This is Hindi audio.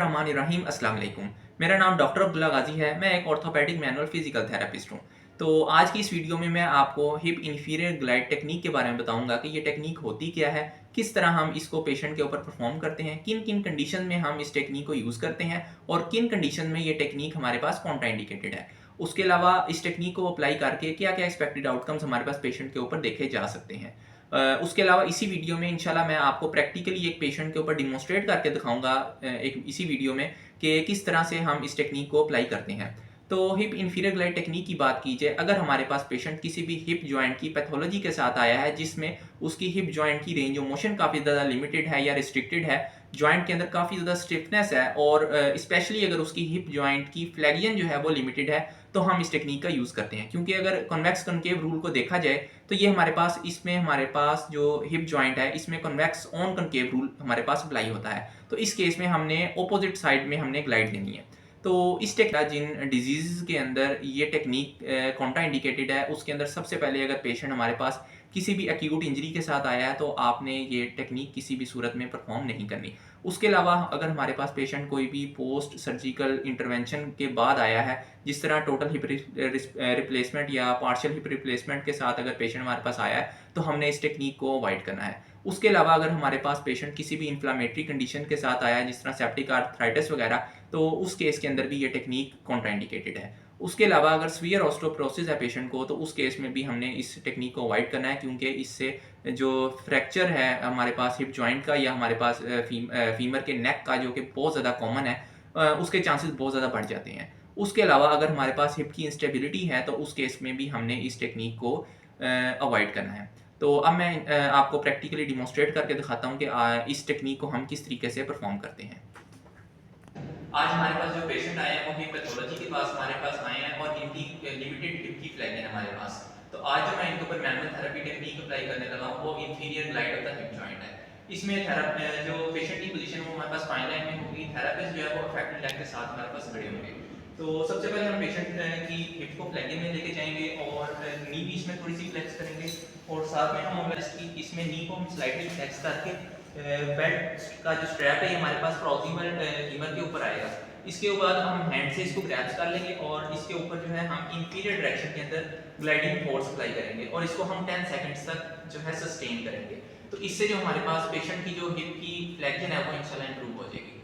रहमानिर्रहीम अस्सलाम वालेकुम। मेरा नाम डॉक्टर अब्दुल्ला गाज़ी है। मैं एक ऑर्थोपेडिक मैनुअल फिजिकल थेरेपिस्ट हूँ। तो आज की इस वीडियो में मैं आपको हिप इंफीरियर ग्लाइड टेक्निक के बारे में बताऊँगा कि ये टेक्निक होती क्या है, किस तरह हम इसको पेशेंट के ऊपर परफॉर्म करते हैं, किन-किन कंडीशन में हम इस टेक्निक को यूज़ करते हैं और किन कंडीशन में ये टेक्निक हमारे पास कॉन्ट्राइंडिकेटेड है। उसके अलावा इस टेक्निक को अप्लाई करके क्या-क्या एक्सपेक्टेड आउटकम्स हमारे पास पेशेंट के ऊपर देखे जा सकते हैं। उसके अलावा इसी वीडियो में इंशाल्लाह मैं आपको प्रैक्टिकली एक पेशेंट के ऊपर डिमॉन्स्ट्रेट करके दिखाऊँगा एक इसी वीडियो में कि किस तरह से हम इस टेक्निक को अप्लाई करते हैं। तो हिप इंफीरियर ग्लाइड टेक्निक की बात की जाए, अगर हमारे पास पेशेंट किसी भी हिप जॉइंट की पैथोलॉजी के साथ आया है जिसमें उसकी हिप जॉइंट की रेंज ऑफ मोशन काफ़ी ज़्यादा लिमिटेड है या रिस्ट्रिक्टेड है, जॉइंट के अंदर काफ़ी ज़्यादा स्टिफनेस है और स्पेशली अगर उसकी हिप जॉइंट की फ्लेक्सियन जो है वो लिमिटेड है, तो हम इस टेक्निक का यूज़ करते हैं। क्योंकि अगर कन्वेक्स कनकेव रूल को देखा जाए तो ये हमारे पास जो हिप जॉइंट है इसमें कन्वेक्स ऑन कनकेव रूल हमारे पास अप्लाई होता है। तो इस केस में हमने ऑपोजिट साइड में हमने ग्लाइड देनी है। तो इस टेक जिन डिजीज़ के अंदर ये टेक्निक कॉन्ट्रा इंडिकेटेड है, उसके अंदर सबसे पहले अगर पेशेंट हमारे पास किसी भी एक्यूट इंजरी के साथ आया है तो आपने ये टेक्निक किसी भी सूरत में परफॉर्म नहीं करनी। उसके अलावा अगर हमारे पास पेशेंट कोई भी पोस्ट सर्जिकल इंटरवेंशन के बाद आया है, जिस तरह टोटल हिप रिप्लेसमेंट या पार्शियल हिप रिप्लेसमेंट के साथ अगर पेशेंट हमारे पास आया है, तो हमने इस टेक्निक को अवॉइड करना है। उसके अलावा अगर हमारे पास पेशेंट किसी भी इन्फ्लेमेटरी कंडीशन के साथ आया है, जिस तरह सेप्टिक आर्थराइटिस वगैरह, तो उस केस के अंदर भी ये टेक्निक कॉन्ट्राइंडिकेटेड है। उसके अलावा अगर सीवियर ऑस्टियोपोरोसिस है पेशेंट को, तो उस केस में भी हमने इस टेक्निक को अवॉइड करना है, क्योंकि इससे जो फ्रैक्चर है हमारे पास हिप जॉइंट का या हमारे पास फीमर के नेक का, जो कि बहुत ज़्यादा कॉमन है, उसके चांसेस बहुत ज़्यादा बढ़ जाते हैं। उसके अलावा अगर हमारे पास हिप की इंस्टेबिलिटी है, तो उस केस में भी हमने इस टेक्निक को अवॉइड करना है। तो अब मैं आपको प्रैक्टिकली डिमॉन्स्ट्रेट करके दिखाता हूँ कि इस टेक्निक को हम किस तरीके से परफॉर्म करते हैं। आज हमारे पास जो पेशेंट आए हैं वो हिप पैथोलॉजी के पास हमारे पास आए हैं और इनकी लिमिटेड हिप की फ्लैग है हमारे पास। तो आज जो मैं इनके ऊपर मैनुअल थेरेपी टेक्निक अप्लाई करने लगा हूँ वो inferior glide of the hip joint है। इसमें जो पेशेंट की पोजीशन वो हमारे पास स्पाइन लाइन में होगी, थेरेपिस्ट जो है वो अफेक्टेड लेग के साथ हमारे पास खड़े होंगे। तो सबसे पहले हम पेशेंट की हिप को फ्लैगिंग में लेके जाएंगे और नी भी इसमें थोड़ी सी फ्लेक्स करेंगे और साथ में हम इसमें नी को हम स्लाइडली फ्लेक्स करके बेल्ट का जो स्ट्रैप है ये हमारे पास प्रॉक्सिमल फीमर के ऊपर आएगा। इसके बाद हम हैंड से इसको ग्रैब्स कर लेंगे और इसके ऊपर जो है हम इंफीरियर डायरेक्शन के अंदर ग्लाइडिंग फोर्स अप्लाई करेंगे और इसको हम 10 सेकंड्स तक जो है सस्टेन करेंगे। तो इससे जो हमारे पास पेशेंट की जो हिप की फ्लेक्शन है वो इंशाल्लाह इंप्रूव हो जाएगी।